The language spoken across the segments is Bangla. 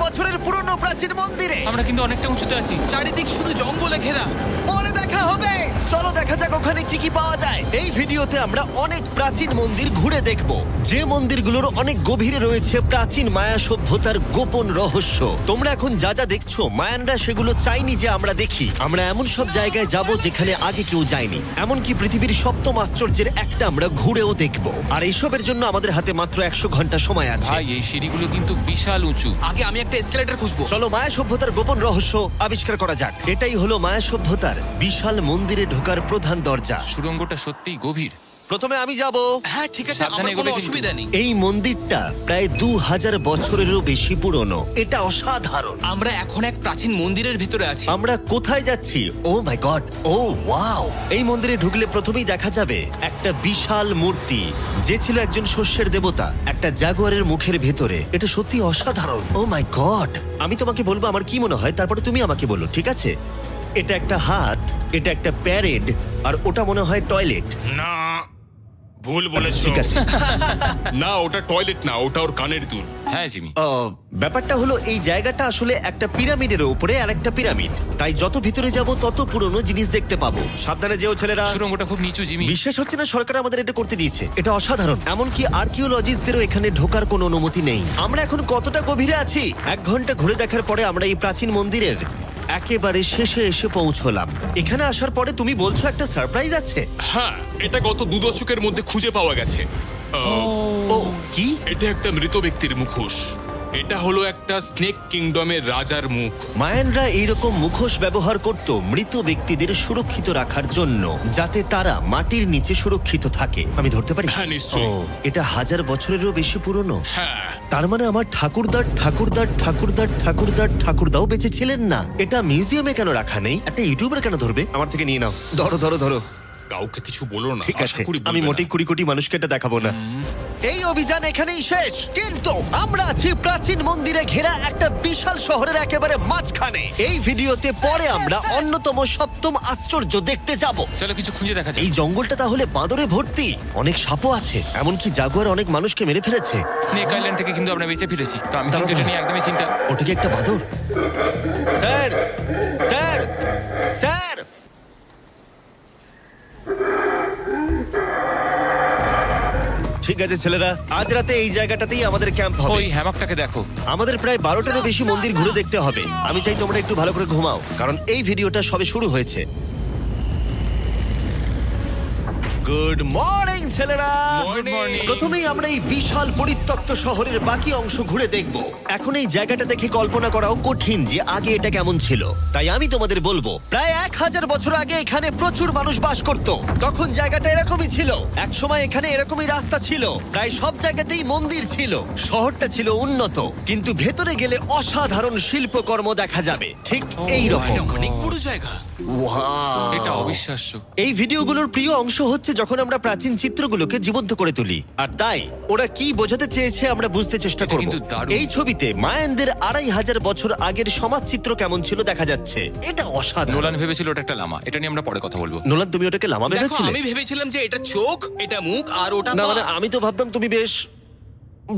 বছরের পুরনো প্রাচীন মন্দিরে। আমরা কিন্তু অনেকটা উঁচুতে আছি। চারিদিক শুধু জঙ্গলে ঘেরা। পরে দেখা হবে। চলো দেখা যাক ওখানে কি কি পাওয়া যায়। এই ভিডিওতে আমরা অনেক প্রাচীন মন্দির ঘুরে দেখব, যে মন্দিরগুলোর অনেক গভীরে রয়েছে প্রাচীন মায়া সভ্যতার গোপন রহস্য। তোমরা এখন যা যা দেখছো, মায়ানরা সেগুলো চাইনি যে আমরা দেখি। আমরা এমন সব জায়গায় যাব যেখানে আগে কেউ যায়নি, এমনকি পৃথিবীর সপ্তম আশ্চর্যের একটা আমরা ঘুরেও দেখব। আর এইসবের জন্য আমাদের হাতে মাত্র 100 ঘন্টা সময় আছে। ভাই এই সিঁড়িগুলো কিন্তু বিশাল উঁচু। আগে আমি একটা এসকেলেটর খুঁজবো। চলো মায়া সভ্যতার গোপন রহস্য আবিষ্কার করা যাক। এটাই হলো মায়া সভ্যতার বিশাল মন্দিরে ঢোকার প্রধান দরজা। সুড়ঙ্গটা সত্যিই গভীর। প্রথমে আমি যাব। হ্যাঁ ঠিক আছে, সাবধানে আমার কোনো এগোবে কিন্তু। অসুবিধা নেই। এই মন্দিরটা প্রায় 2000 বছরেরও বেশি পুরনো। এটা অসাধারণ। আমরা এখন এক প্রাচীন মন্দিরের ভিতরে আছি। আমরা কোথায় যাচ্ছি? ও মাই গড, ও ওয়াও! এই মন্দিরে ঢুকলে প্রথমেই দেখা যাবে একটা বিশাল মূর্তি, যে ছিল একজন শস্যের দেবতা, একটা জাগুয়ারের মুখের ভেতরে। এটা সত্যি অসাধারণ। ও মাই গড! আমি তোমাকে বলবো আমার কি মনে হয়, তারপরে তুমি আমাকে বলো, ঠিক আছে? এটা একটা হাত, এটা একটা প্যারেড, আর ওটা মনে হয় টয়লেট। না, ভুল বলেছো। ঠিক আছে। না, ওটা টয়লেট না, ওটা ওর কানের দুল। হ্যাঁ জিমি। ব্যাপারটা হলো এই জায়গাটা আসলে একটা পিরামিডের উপরে আর একটা পিরামিড, তাই যত ভিতরে যাব তত পুরনো জিনিস দেখতে পাবো। সাবধানে যেও ছেলেরা। সুড়ঙ্গটা খুব নিচু জিমি। বিশ্বাস হচ্ছে না সরকার আমাদের এটা করতে দিয়েছে। এটা অসাধারণ। এমনকি আর্কিওলজিস্টদেরও এখানে ঢোকার কোনো অনুমতি নেই। আমরা এখন কতটা গভীরে আছি? 1 ঘন্টা ঘুরে দেখার পরে আমরা এই প্রাচীন মন্দিরের একেবারে শেষে এসে পৌঁছলাম। এখানে আসার পরে তুমি বলছো একটা সারপ্রাইজ আছে। হ্যাঁ, এটা গত 2 দশকের মধ্যে খুঁজে পাওয়া গেছে। ও কি? এটা একটা মৃত ব্যক্তির মুখোশ। এটা হলো একটা স্নেক কিংডমের রাজার মুখ। মায়ানরা এইরকম মুখোশ ব্যবহার করত মৃত ব্যক্তিদের সুরক্ষিত রাখার জন্য, যাতে তারা মাটির নিচে সুরক্ষিত থাকে। আমি ধরতে পারি? হ্যাঁ, নিশ্চয়ই। এটা 1000 বছরেরও বেশি পুরনো। হ্যাঁ, তার মানে আমার ঠাকুরদাও বেঁচে ছিলেন না। এটা মিউজিয়ামে কেন রাখা নেই? একটা ইউটিউবার কেন ধরবে? আমার থেকে নিয়ে নাও। ধরো ধরো ধরো। কাউকে কিছু বলো না। ঠিক আশা আছে, করি বলবে আমি না। মোটেই 20 কোটি মানুষকে এটা দেখাবো না। এই অভিযান এখানেই শেষ, কিন্তু আমরা আছি প্রাচীন মন্দিরে ঘেরা একটা বিশাল শহরের একেবারে মাঝখানে। এই ভিডিওতে পরে আমরা অন্যতম সপ্তম আশ্চর্য দেখতে যাব। চলো কিছু খুঁজে দেখা যাক। এই জঙ্গলটা তাহলে বাঁদরে ভর্তি, অনেক সাপও আছে, এমনকি জাগুয়ার অনেক মানুষকে মেরে ফেলেছে। স্নেক আইল্যান্ড থেকে কিন্তু আমরা বেঁচে ফিরেছি, তো আমি দাঁড়াও, কিন্তু এটা দাঁড়াও। নিয়ে একদমই চিন্তা। ওটা কি একটা বাঁদর? Sir, sir, sir! ঠিক আছে ছেলেরা, আজ রাতে এই জায়গাটাতেই আমাদের ক্যাম্প হবে। ওই হ্যামকটাকে দেখো। আমাদের প্রায় 12টারও বেশি মন্দির ঘুরে দেখতে হবে। আমি চাই তোমরা একটু ভালো করে ঘুমাও, কারণ এই ভিডিওটা সবে শুরু হয়েছে। গুড মর্নিং ছেলেরা। Good morning. প্রথমেই আমরা এই বিশাল পরিত্যক্ত শহরের বাকি অংশ ঘুরে দেখব। এখন এই জায়গাটা দেখে কল্পনা করাও কঠিন যে আগে এটা কেমন ছিল। তাই আমি তোমাদের বলবো, প্রায় 1000 বছর আগে এখানে প্রচুর মানুষ বাস করত। তখন জায়গাটা এরকমই ছিল। একসময় এখানে এরকমই রাস্তা ছিল, প্রায় সব জায়গাতেই মন্দির ছিল। শহরটা ছিল উন্নত, কিন্তু ভেতরে গেলে অসাধারণ শিল্পকর্ম দেখা যাবে, ঠিক এই রকম। অনেক বড় জায়গা। এটা অবিশ্বাস্য। এই ভিডিওগুলোর প্রিয় অংশ হচ্ছে যখন আমরা প্রাচীন চিত্রগুলোকে জীবন্ত করে তুলি, আর তাই ওরা কি বোঝাতে চেয়েছে আমরা বুঝতে চেষ্টা এটা করব। কিন্তু দারুণ। এই ছবিতে মায়ানদের 2500 বছর আগের সমাজ চিত্র কেমন ছিল দেখা যাচ্ছে। এটা অসাধারণ। নোলান ভেবেছিল ওটা একটা লামা। এটা নিয়ে আমরা পরে কথা বলবো। নোলান, তুমি ওটাকে লামা দেখো, ভেবেছিলে? আমি ভেবেছিলাম যে এটা চোখ, এটা মুখ, আর ওটা না পা। মানে আমি তো ভাবতাম তুমি বেশ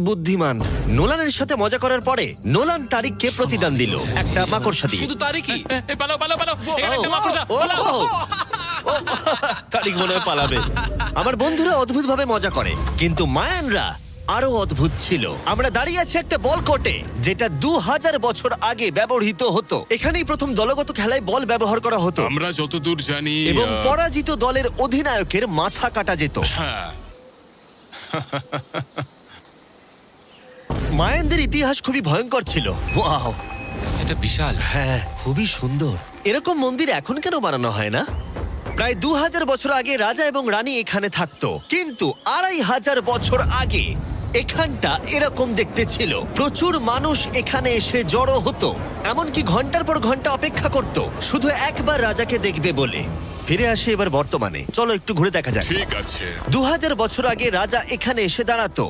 বুদ্ধিমান। নোলানের সাথে মজা করার পরে নোলান তারিখকে প্রতিদান দিল একটা মাকড়সা দিয়ে। শুধু তারই কি? পালাও পালাও পালাও, এখানে একটা মাকড়সা। ও, ও, ও, তারিক মনে হয় পালাবে। আমার বন্ধুরা অদ্ভুত ভাবে মজা করে, কিন্তু মায়ানরা আরো অদ্ভুত ছিল। আমরা দাঁড়িয়ে আছি একটা বল কোর্টে, যেটা 2000 বছর আগে ব্যবহৃত হতো। এখানেই প্রথম দলগত খেলায় বল ব্যবহার করা হতো, আমরা যতদূর জানি এবং পরাজিত দলের অধিনায়কের মাথা কাটা যেত। হ্যাঁ, মায়ানদের ইতিহাস খুবই ভয়ঙ্কর ছিল। ওয়াও, এটা বিশাল। হ্যাঁ, খুবই সুন্দর। এরকম মন্দির এখন কেন বানানো হয় না? প্রায় 2000 বছর আগে রাজা এবং রানী এখানে থাকতো, কিন্তু 2500 বছর আগে এখানটা এরকম দেখতে ছিল। প্রচুর মানুষ এখানে এসে জড়ো হতো, এমনকি ঘন্টার পর ঘন্টা অপেক্ষা করত শুধু একবার রাজাকে দেখবে বলে। ফিরে আসে এবার বর্তমানে, চলো একটু ঘুরে দেখা যাক। ঠিক আছে। 2000 বছর আগে রাজা এখানে এসে দাঁড়াতো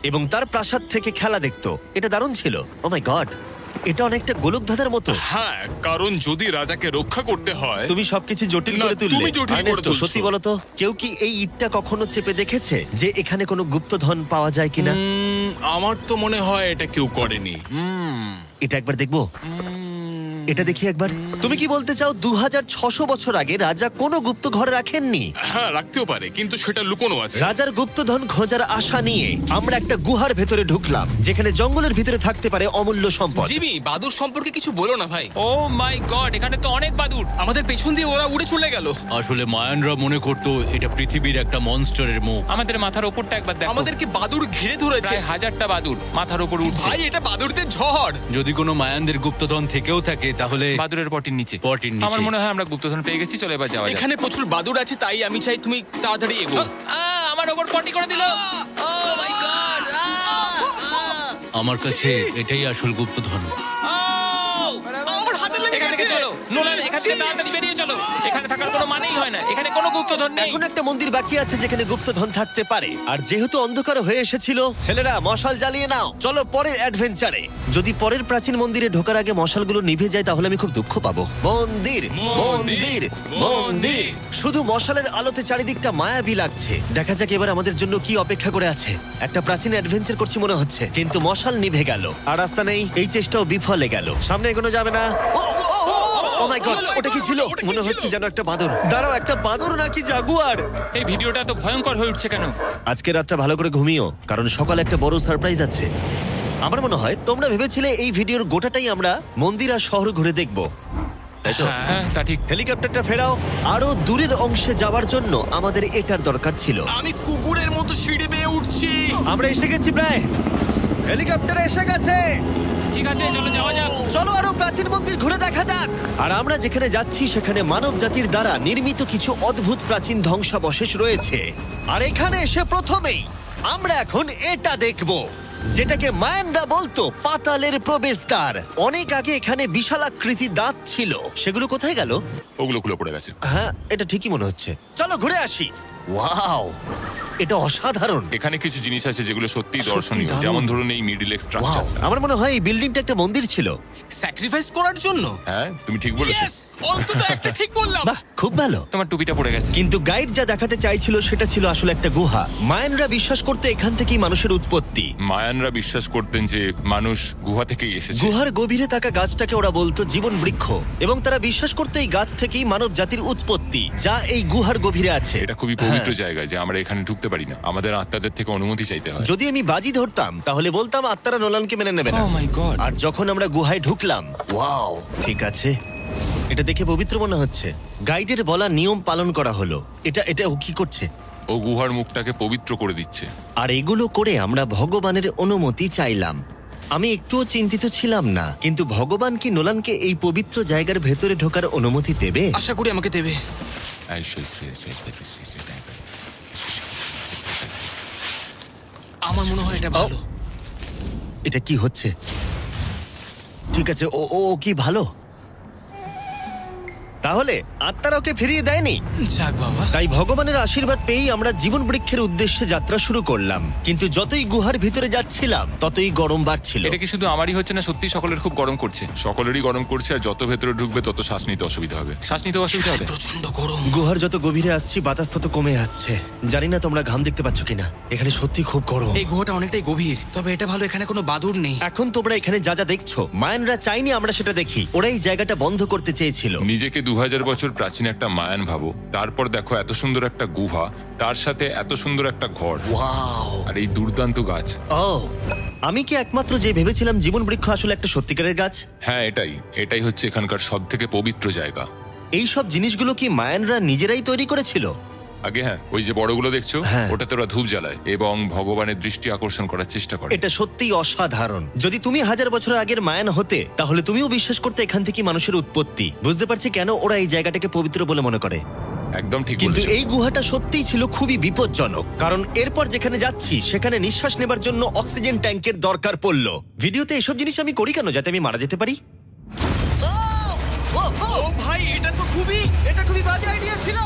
এবং তার প্রাসাদ থেকে খেলা দেখতো। এটা দারুণ ছিল। ও মাই গড, এটা অনেকটা গোলকধাঁধার মতো। হ্যাঁ, কারণ যদি রাজাকে রক্ষা করতে হয়। তুমি সবকিছু জটিল না, করে তুললে। তুমি জটিল করে আর্নেস্টো, তুলছো। সত্যি বলো তো, কেউ কি এই ইটটা কখনো চেপে দেখেছে যে এখানে কোনো গুপ্তধন পাওয়া যায় কিনা? আমার তো মনে হয় এটা কেউ করেনি। এটা একবার দেখবো। এটা দেখি একবার। তুমি কি বলতে চাও 2600 বছর আগে রাজা কোনো গুপ্ত ঘরে রাখেননি? হ্যাঁ, রাখতেও পারে, কিন্তু সেটা লুকোনো আছে। রাজার গুপ্তধন খোঁজার আশা নিয়ে আমরা একটা গুহার ভেতরে ঢুকলাম, যেখানে জঙ্গলের ভিতরে থাকতে পারে অমূল্য সম্পদ। জিমি, বাদুর সম্পর্কে কিছু বলো না ভাই। ও মাই গড, এখানে তো অনেক বাদুড়। আমাদের পেছন দিয়ে ওরা উড়ে চলে গেল। আসলে মায়ানরা মনে করতো এটা পৃথিবীর একটা মনস্টারের মুখ। আমাদের মাথার ওপরটা একবার দেখো। আমাদেরকে বাদুর ঘিরে ধরেছে। প্রায় 1000টা বাদুড় মাথার ওপর উঠছে। ভাই, এটা বাদুরদের ঝড়। যদি কোনো মায়ানদের গুপ্তধন থেকেও থাকে তাহলে বাদুড়ের পটির নিচে। পটির নিচে। আমার মনে হয় আমরা গুপ্তধন পেয়ে গেছি, চলে এবার যাওয়া যাক। এখানে প্রচুর বাদুর আছে, তাই আমি চাই তুমি তাড়াতাড়ি এগো। আমার ওপর পটি করে দিল। ও মাই গড। আমার কাছে এটাই আসল গুপ্তধন। আমার হাতে লেগে এখান থেকে গেছে। চলো নোলান, এখান থেকে তাড়াতাড়ি বেরিয়ে চলো। এখানে থাকার কোনো মানেই হয় না, এখানে কোনো গুপ্তধন নেই। এখন একটা মন্দির বাকি আছে যেখানে গুপ্তধন থাকতে পারে, আর যেহেতু অন্ধকার হয়ে এসেছিল, ছেলেরা মশাল জ্বালিয়ে নাও। চলো পরের অ্যাডভেঞ্চারে। যদি পরের প্রাচীন মন্দিরে ঢোকার আগে মশালগুলো নিভে যায় তাহলে আমি খুব দুঃখ পাবো। মন্দির মন্দির মন্দির, শুধু মশালের আলোতে চারিদিকটা মায়াবী লাগছে। দেখা যাক এবার আমাদের জন্য কি অপেক্ষা করে আছে। একটা প্রাচীন অ্যাডভেঞ্চার করছি মনে হচ্ছে, কিন্তু মশাল নিভে গেল আর রাস্তা নেই। এই চেষ্টাও বিফলে গেল। সামনে এগোনো যাবে না। ও মাই গড, ওটা কি ছিল? মনে হচ্ছে যেন একটা বাদর। দাঁড়াও, একটা বাদর নাকি জাগুয়ার? এই ভিডিওটা তো ভয়ঙ্কর হয়ে উঠছে কেন? আজকে রাতটা ভালো করে ঘুমিও, কারণ সকালে একটা বড় সারপ্রাইজ আছে। আমার মনে হয় তোমরা ভেবেছিলে এই ভিডিওর গোটাটাই আমরা মন্দির আর শহর ঘুরে দেখব, তাই তো? হ্যাঁ, তা ঠিক। হেলিকপ্টারটা ফেরাও। আরো দূরের অংশে যাওয়ার জন্য আমাদের এটার দরকার ছিল। আমি কুকুরের মতো সিঁড়ি বেয়ে উঠছি। আমরা এসে গেছি প্রায়। হেলিকপ্টার এসে গেছে। ঠিক আছে, চলো যাওয়া যাক। চলো আরো প্রাচীন মন্দির ঘুরে দেখা যাক। আর আমরা যেখানে যাচ্ছি সেখানে মানব জাতির দ্বারা নির্মিত কিছু অদ্ভুত প্রাচীন ধ্বংসাবশেষ রয়েছে। আর এখানে এসে প্রথমেই আমরা এখন এটা দেখব, যেটাকে মায়ানরা বলতো পাতালের প্রবেশদ্বার। অনেক আগে এখানে বিশালাকৃতির দাঁত ছিল, সেগুলো কোথায় গেল? ওগুলো খুলে পড়ে গেছে। হ্যাঁ, এটা ঠিকই মনে হচ্ছে। চলো ঘুরে আসি। ওয়াও, এটা অসাধারণ। এখানে কিছু জিনিস আছে যেগুলো সত্যিই সত্যি দর্শনীয়, দারুণ। যেমন ধরুন এই মিডল ওয়াও, স্ট্রাকচারটা। আমার মনে হয় এই বিল্ডিংটা একটা মন্দির ছিল। স্যাক্রিফাইস করার জন্য। হ্যাঁ, তুমি ঠিক বলেছো। Yes! অন্তত একটা ঠিক বললাম। বাহ, খুব ভালো। তোমার টুপিটা পড়ে গেছে। কিন্তু গাইড যা দেখাতে চাইছিল সেটা ছিল আসলে একটা গুহা। মায়ানরা বিশ্বাস করতে এখান থেকেই মানুষের উৎপত্তি। মায়ানরা বিশ্বাস করতেন যে মানুষ গুহা থেকেই এসেছে। গুহার গভীরে থাকা গাছটাকে ওরা বলতো জীবন বৃক্ষ, এবং তারা বিশ্বাস করতো এই গাছ থেকেই মানব জাতির উৎপত্তি, যা এই গুহার গভীরে আছে। এটা খুবই পবিত্র জায়গা যে আমরা এখানে ঢুকতে পারি না, আমাদের আত্মাদের থেকে অনুমতি চাইতে হয়। যদি আমি বাজি ধরতাম তাহলে বলতাম আত্মারা নোলানকে মেনে নেবে না। Oh my God! আর যখন আমরা গুহায় ঢুকলাম, ওয়াও, ঠিক আছে, এটা দেখে পবিত্র মনে হচ্ছে। গাইডের বলা নিয়ম পালন করা হলো। এটা ও কি করছে? ও গুহার মুখটাকে পবিত্র করে দিচ্ছে। আর এগুলো করে আমরা ভগবানের অনুমতি চাইলাম। আমি একটুও চিন্তিত ছিলাম না, কিন্তু ভগবান কি নোলানকে এই পবিত্র জায়গার ভেতরে ঢোকার অনুমতি দেবে? আশা করি আমাকে দেবে। আমার মনে হয় এটা ভালো। এটা কি হচ্ছে? ঠিক আছে, ও ও ও কি ভালো? তাহলে আত্মারা ওকে ফিরিয়ে দেয়নি। যাক বাবা। তাই ভগবানের আশীর্বাদ পেয়েই আমরা জীবন বৃক্ষের উদ্দেশ্যে যাত্রা শুরু করলাম। কিন্তু যতই গুহার ভিতরে যাচ্ছিলাম ততই গরম বাড়ছিল। এটা কি শুধু আমারই হচ্ছে না, সত্যি সকলের খুব গরম করছে। সকলেরই গরম করছে, আর যত ভেতরে ঢুকবে তত শ্বাস নিতে অসুবিধা হবে। শ্বাস নিতে অসুবিধা হবে। প্রচন্ড গরম। গুহার যত গভীরে আসছি বাতাস তত কমে আসছে। জানি না তোমরা ঘাম দেখতে পাচ্ছ কিনা, এখানে সত্যি খুব গরম। এই গুহাটা অনেকটাই গভীর, তবে এটা ভালো এখানে কোনো বাদুড় নেই। এখন তোমরা এখানে যা যা দেখছো, মায়ানরা চাইনি আমরা সেটা দেখি। ওরা এই জায়গাটা বন্ধ করতে চেয়েছিল। নিজেকে 2000 বছর প্রাচীন একটা মায়ান ভাবো, তারপর দেখো এত সুন্দর একটা গুহা, তার সাথে এত সুন্দর একটা ঘর, ওয়াও, আর এই দুর্দান্ত গাছ। ও, আমি কি একমাত্র যে ভেবেছিলাম জীবন বৃক্ষ আসলে একটা সত্যিকারের গাছ? হ্যাঁ, এটাই হচ্ছে এখানকার সব থেকে পবিত্র জায়গা। এই সব জিনিসগুলো কি মায়ানরা নিজেরাই তৈরি করেছিল? আগে হ্যাঁ, ওই যে বড়গুলো দেখছো, হ্যাঁ। ওটাতে ওরা ধূপ জ্বালায় এবং ভগবানের দৃষ্টি আকর্ষণ করার চেষ্টা করে। এটা সত্যিই অসাধারণ। যদি তুমি 1000 বছর আগের মায়ান হতে, তাহলে তুমিও বিশ্বাস করতে এখান থেকে মানুষের উৎপত্তি। বুঝতে পারছি কেন ওরা এই জায়গাটাকে পবিত্র বলে মনে করে। একদম ঠিক কিন্তু বলেছো। এই গুহাটা সত্যিই ছিল খুবই বিপজ্জনক, কারণ এরপর যেখানে যাচ্ছি সেখানে নিঃশ্বাস নেবার জন্য অক্সিজেন ট্যাঙ্কের দরকার পড়লো। ভিডিওতে এসব জিনিস আমি করি কেন? যাতে আমি মারা যেতে পারি। ও ভাই, এটা তো এটা খুবই বাজে আইডিয়া ছিল।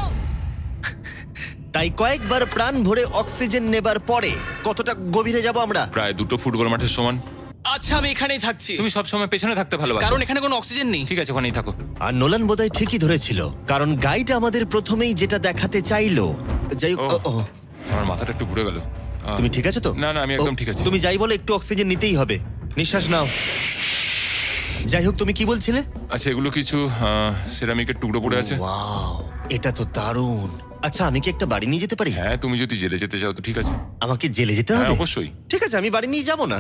তাই কয়েকবার প্রাণ ভরে অক্সিজেন নেবার পরে কতটা গভীরে যাব আমরা? প্রায় 2 ফুটবল মাঠের সমান। আচ্ছা, আমি এখানেই থাকছি। তুমি সবসময় পেছনে থাকতে ভালোবাসো। কারণ এখানে কোনো অক্সিজেন নেই। ঠিক আছে, ওখানেই থাকো। আর নোলান বোধহয় ঠিকই ধরেছিল, কারণ গাইড আমাদের প্রথমেই যেটা দেখাতে চাইলো। যাই হোক, ও। আমার মাথাটা একটু ঘুরে গেল। তুমি ঠিক আছো তো? না, না, আমি একদম ঠিক আছি। তুমি যাই বলো, একটু অক্সিজেন নিতেই হবে। নিঃশ্বাস নাও। যাই হোক, তুমি কি বলছিলে? আচ্ছা, এগুলো কিছু সেরামিকের টুকরো পড়ে আছে। ওয়াও, এটা তো দারুণ। আচ্ছা, আমি কি একটা বাড়ি নিয়ে যেতে পারি? হ্যাঁ, তুমি যদি জেলে যেতে চাও তো ঠিক আছে। আমাকে জেলে যেতে হ্যাঁ, হবে? অবশ্যই। ঠিক আছে, আমি বাড়ি নিয়ে যাব না।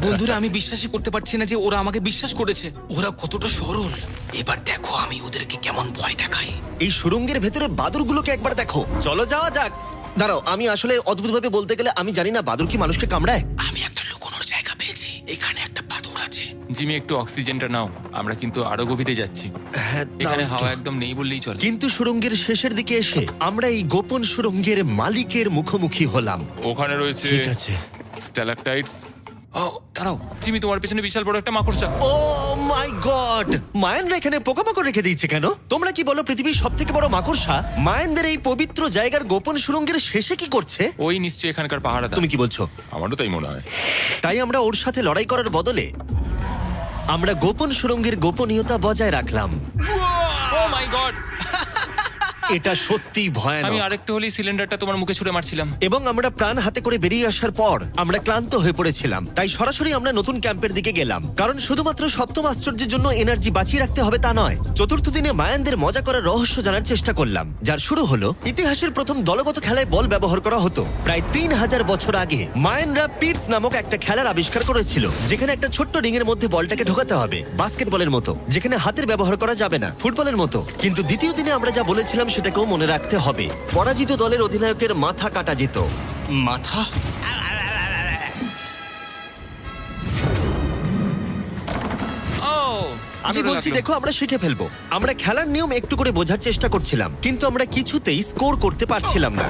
বন্ধুরা, আমি বিশ্বাসই করতে পারছি না যে ওরা আমাকে বিশ্বাস করেছে। ওরা কতটা সরল। এবার দেখো আমি ওদেরকে কেমন ভয় দেখাই। এই সুড়ঙ্গের ভেতরে বাদুরগুলোকে একবার দেখো। চলো যাওয়া যাক। দাঁড়াও, আমি আসলে অদ্ভুতভাবে বলতে গেলে আমি জানি না বাদুর কি মানুষকে কামড়ায়। আমি একটা লুকোনোর জায়গা পেয়েছি। এখানে একটা বাদুড় আছে। জিমি, একটু অক্সিজেনটা নাও। আমরা কিন্তু আরো গভীরে যাচ্ছি। হ্যাঁ, এখানে দাও হাওয়া একটু। একদম নেই বললেই চলে। কিন্তু সুড়ঙ্গের শেষের দিকে এসে আমরা এই গোপন সুড়ঙ্গের মালিকের মুখোমুখি হলাম। ওখানে রয়েছে ঠিক আছে। স্ট্যালাকটাইটস। ও, দাঁড়াও জিমি, তোমার পেছনে বিশাল বড় একটা মাকড়সা। ও মাই গড! মায়ানরা এখানে পোকামাকড় রেখে দিয়েছে কেন? তোমরা কি বলো, পৃথিবীর সবথেকে বড় মাকড়সা মায়ানদের এই পবিত্র জায়গার গোপন সুড়ঙ্গের শেষে কি করছে? ওই নিশ্চয়ই এখানকার পাহাড়া। তুমি কি বলছো? আমারও তাই মনে হয়। তাই আমরা ওর সাথে লড়াই করার বদলে আমরা গোপন সুড়ঙ্গের গোপনীয়তা বজায় রাখলাম। ও মাই গড! এটা সত্যি আমি ভয়ানক। আরেকটু হলেই সিলিন্ডারটা তোমার মুখে ছুঁড়ে মারছিলাম। এবং আমরা প্রাণ হাতে করে বেরিয়ে আসার পর আমরা ক্লান্ত হয়ে পড়েছিলাম, তাই সরাসরি আমরা নতুন ক্যাম্পের দিকে গেলাম। কারণ শুধুমাত্র সপ্তম আশ্চর্যের জন্য এনার্জি বাঁচিয়ে রাখতে হবে তা নয়। চতুর্থ দিনে মায়ানদের মজা করার রহস্য জানার চেষ্টা করলাম, যার শুরু হলো ইতিহাসের প্রথম দলগত খেলায় বল ব্যবহার করা হতো। প্রায় 3000 বছর আগে মায়ানরা পিটস নামক একটা খেলার আবিষ্কার করেছিল, যেখানে একটা ছোট্ট রিং এর মধ্যে বলটাকে ঢোকাতে হবে, বাস্কেটবলের মতো, যেখানে হাতের ব্যবহার করা যাবে না, ফুটবলের মতো। কিন্তু দ্বিতীয় দিনে আমরা যা বলেছিলাম সেটাকেও মনে রাখতে হবে। পরাজিত দলের অধিনায়কের মাথা কাটা যেত। মাথা? ও, আমি জোরে বলছি লাগলো। দেখো, আমরা শিখে ফেলবো। আমরা খেলার নিয়ম একটু করে বোঝার চেষ্টা করছিলাম, কিন্তু আমরা কিছুতেই স্কোর করতে পারছিলাম না।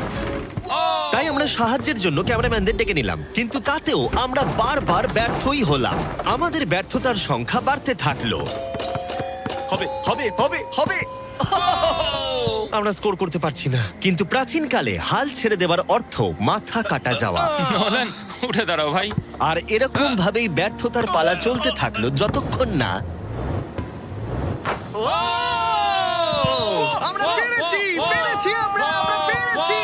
তাই আমরা সাহায্যের জন্য ক্যামেরাম্যানদের ডেকে নিলাম, কিন্তু তাতেও আমরা বারবার ব্যর্থই হলাম। আমাদের ব্যর্থতার সংখ্যা বাড়তে থাকলো। হবে হবে হবে হবে আমরা স্কোর করতে পারছি না। কিন্তু প্রাচীনকালে হাল ছেড়ে দেওয়ার অর্থ মাথা কাটা যাওয়া। নোলান, উঠে দাঁড়াও ভাই। আর এরকম ভাবেই ব্যর্থতার পালা চলতে থাকলো যতক্ষণ না আমরা পেরেছি, পেরেছি, আমরা পেরেছি।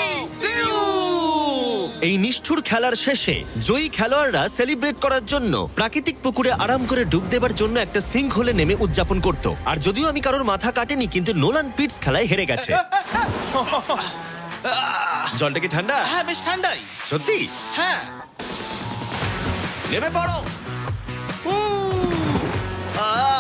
এই নিষ্ঠুর খেলার শেষে জয়ী খেলোয়াড়রা সেলিব্রেট করার জন্য প্রাকৃতিক পুকুরে আরাম করে ডুব দেবার জন্য একটা সিঙ্কহোলে নেমে উদযাপন করত। আর যদিও আমি কারোর মাথা কাটেনি, কিন্তু নোলান পিটস খেলায় হেরে গেছে। জলটা কি ঠান্ডা? হ্যাঁ, বেশ ঠান্ডাই। সত্যি? হ্যাঁ। নেমে পড়ো।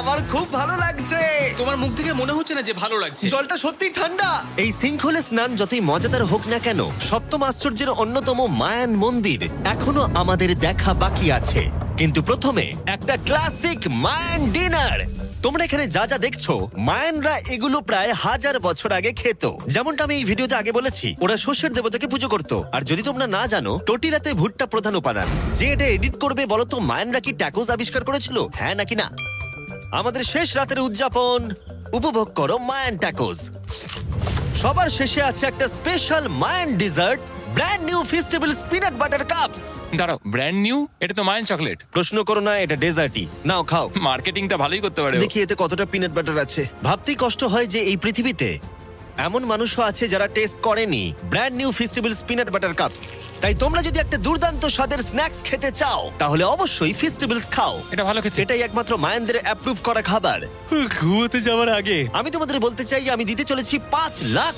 আমার খুব ভালো লাগছে। তোমার মুখ থেকে মনে হচ্ছে না যে ভালো লাগছে। জলটা সত্যি ঠান্ডা। এই সিঙ্কহোলে স্নান যতই মজাদার হোক না কেন, সপ্তম আশ্চর্যের অন্যতম মায়ান মন্দির এখনো আমাদের দেখা বাকি আছে। কিন্তু প্রথমে একটা ক্লাসিক মায়ান ডিনার। তোমরা এখানে যা যা দেখছো, মায়ানরা এগুলো প্রায় 1000 বছর আগে খেত। যেমনটা আমি এই ভিডিওতে আগে বলেছি, ওরা শস্যের দেবতাকে পুজো করত। আর যদি তোমরা না জানো, টোটিলাতে ভুট্টা প্রধান উপাদান। যে এটা এডিট করবে বলো তো, মায়ানরা কি ট্যাকোস আবিষ্কার করেছিল, হ্যাঁ নাকি না? আমাদের শেষ রাতের উদযাপন উপভোগ করো মায়ান ট্যাকোস। সবার শেষে আছে একটা special Mayan dessert, brand new festivals peanut butter cups. দাঁড়াও, ব্র্যান্ড নিউ? এটা তো মায়ান চকলেট। প্রশ্ন করো না, এটা ডেজার্টই। নাও খাও। মার্কেটিংটা ভালোই করতে পারে ও। দেখি এতে কতটা পিনাট বাটার আছে। ভাবতেই কষ্ট হয় যে এই পৃথিবীতে এমন মানুষও আছে যারা টেস্ট করেনি brand new festivals peanut butter cups. তাই তোমরা যদি একটা দুর্দান্ত স্বাদের স্ন্যাক্স খেতে চাও, তাহলে অবশ্যই ফেস্টিভ্যালস খাও। এটা ভালো খেতে। এটাই একমাত্র মায়ানদের অ্যাপ্রুভ করা খাবার। ঘুমোতে যাওয়ার আগে আমি তোমাদের বলতে চাই যে আমি দিতে চলেছি $5 লাখ।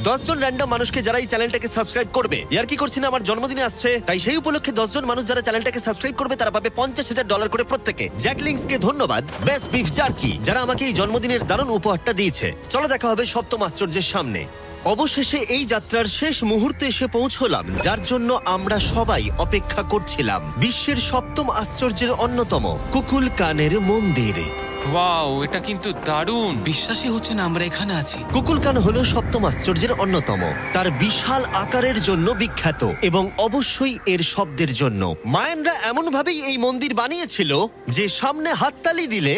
10 জন র্যান্ডম মানুষকে যারা এই চ্যানেলটাকে সাবস্ক্রাইব করবে। ইয়ার কি করছি না, আমার জন্মদিনে আসছে, তাই সেই উপলক্ষে 10 জন মানুষ যারা চ্যানেলটাকে সাবস্ক্রাইব করবে তারা পাবে $50,000 করে প্রত্যেকে। জ্যাকলিংসকে ধন্যবাদ, বেস্ট বিফ জার্কি, যারা আমাকে এই জন্মদিনের দারুণ উপহারটা দিয়েছে। চলো দেখা হবে সপ্তম আশ্চর্যের সামনে। অবশেষে এই যাত্রার শেষ মুহূর্তে এসে পৌঁছলাম, যার জন্য আমরা সবাই অপেক্ষা করছিলাম। বিশ্বের সপ্তম আশ্চর্যের অন্যতম কুকুলকানের মন্দির। ওয়াও, এটা কিন্তু দারুণ। বিশ্বাসই হচ্ছে না আমরা এখানে আছি। কুকুলকান হলো সপ্তম আশ্চর্যের অন্যতম। তার বিশাল আকারের জন্য বিখ্যাত এবং অবশ্যই এর শব্দের জন্য। মায়ানরা এমন ভাবেই এই মন্দির বানিয়েছিল যে সামনে হাততালি দিলে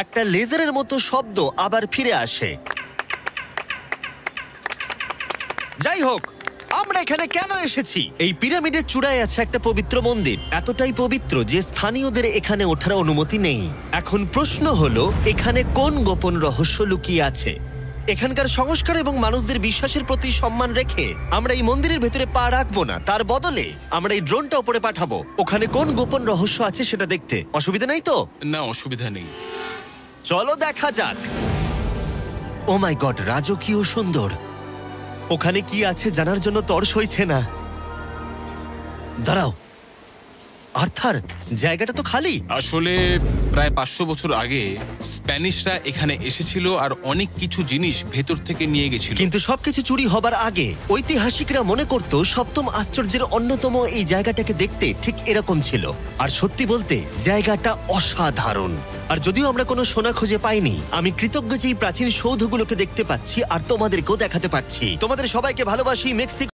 একটা লেজারের মতো শব্দ আবার ফিরে আসে। যাই হোক, আমরা এখানে কেন এসেছি? এই পিরামিডের চূড়ায় আছে একটা পবিত্র মন্দির, এতটাই পবিত্র যে স্থানীয়দের এখানে ওঠার অনুমতি নেই। এখন প্রশ্ন হলো, এখানে কোন গোপন রহস্য লুকিয়ে আছে? এখানকার সংস্কার এবং মানুষদের বিশ্বাসের প্রতি সম্মান রেখে আমরা এই মন্দিরের ভেতরে পা রাখবো না, তার বদলে আমরা এই ড্রোনটা উপরে পাঠাবো ওখানে কোন গোপন রহস্য আছে সেটা দেখতে। অসুবিধা নেই তো? না, অসুবিধা নেই। চলো দেখা যাক। ও মাই গড, রাজকীয় সুন্দর। ওখানে কি আছে জানার জন্য তর সইছে না। দাঁড়াও, আর্থার, জায়গাটা তো খালি। আসলে প্রায় 500 বছর আগে স্প্যানিশরা এখানে এসেছিল আর অনেক কিছু জিনিস ভেতর থেকে নিয়ে গেছিল। কিন্তু সবকিছু চুরি হবার আগে ঐতিহাসিকরা মনে করত সপ্তম আশ্চর্যের অন্যতম এই জায়গাটাকে দেখতে ঠিক এরকম ছিল। আর সত্যি বলতে জায়গাটা অসাধারণ। আর যদিও আমরা কোনো সোনা খুঁজে পাইনি, আমি কৃতজ্ঞ যে এই প্রাচীন সৌধগুলোকে দেখতে পাচ্ছি আর তোমাদেরকেও দেখাতে পাচ্ছি। তোমাদের সবাইকে ভালোবাসি। মেক্সিকো